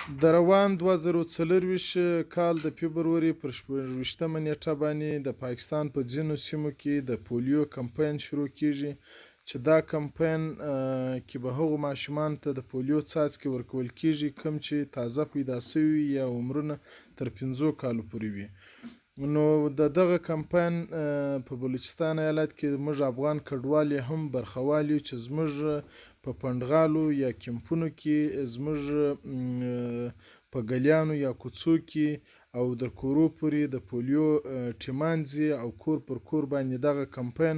د روان 2024 کال د فبروري پر 26مه نیټه باندې د پاکستان په ځینو سیمو کې د پولیو کمپاین شروع کیږي چې دا کمپاین کې به هغو ماشومانو ته د پولیو څاڅکي ورکول کیږي کوم چې تازه پیدا سوي یا عمرونه تر 5 کالو پورې وي. نو د دغه کمپاین په بلوچستان ایالت کې موږ افغان کډوال هم برخوال یو چې زموږ په پنډغالو یا کمپونو کې زموږ په گلیانو یا کوڅو کې او در کورو پورې د پولیو ټیمان ځي او کور پر کور باندې دغه کمپاین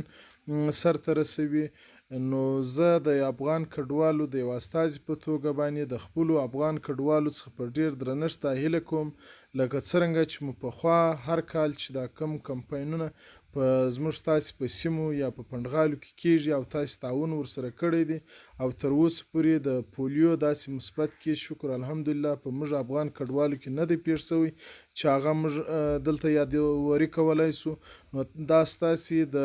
سرته رسوي. نو زه د افغان کډوالو د یو استازي په توګه باندې د خپلو افغان کډوالو څخه په ډیر درنښت دا هیله کوم لکه څرنګه چې مو پخوا هر کال چې دا کم کمپاینونه په زموږ ستاسې په سیمو یا په پنډغالو کې کیږي او تاسې تعاون ورسره کړی دی او تر اوسه پورې د پولیو داسې مثبت کیس شکر الحمدلله په موږ افغان کډوالو کې نه دی پیښ شوی چې هغه موږ دلته یادوري کولی سو. نو دا ستاسې د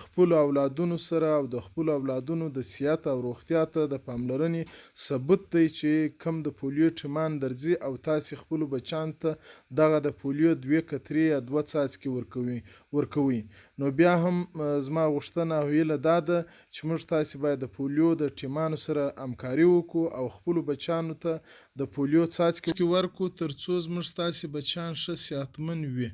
خپلو اولادونو سره او د خپلو اولادونو د صحت او روغتیا ته د پاملرنې ثبوت دی چې کم د پولیو ټیمان درځي او تاسې خپلو بچیانو ته دغه د پولیو 2 قطرې یا 2 څاڅکي ورکوي. نو بیا هم زما غوښتنه او هیله دا ده چې موږ تاسې باید د پولیو د ټیمانو سره همکاري وکړو او خپلو بچیانو ته د پولیو څاڅکي ورکړو تر څو زموږ ستاسې بچیان ښه صحتمند وي.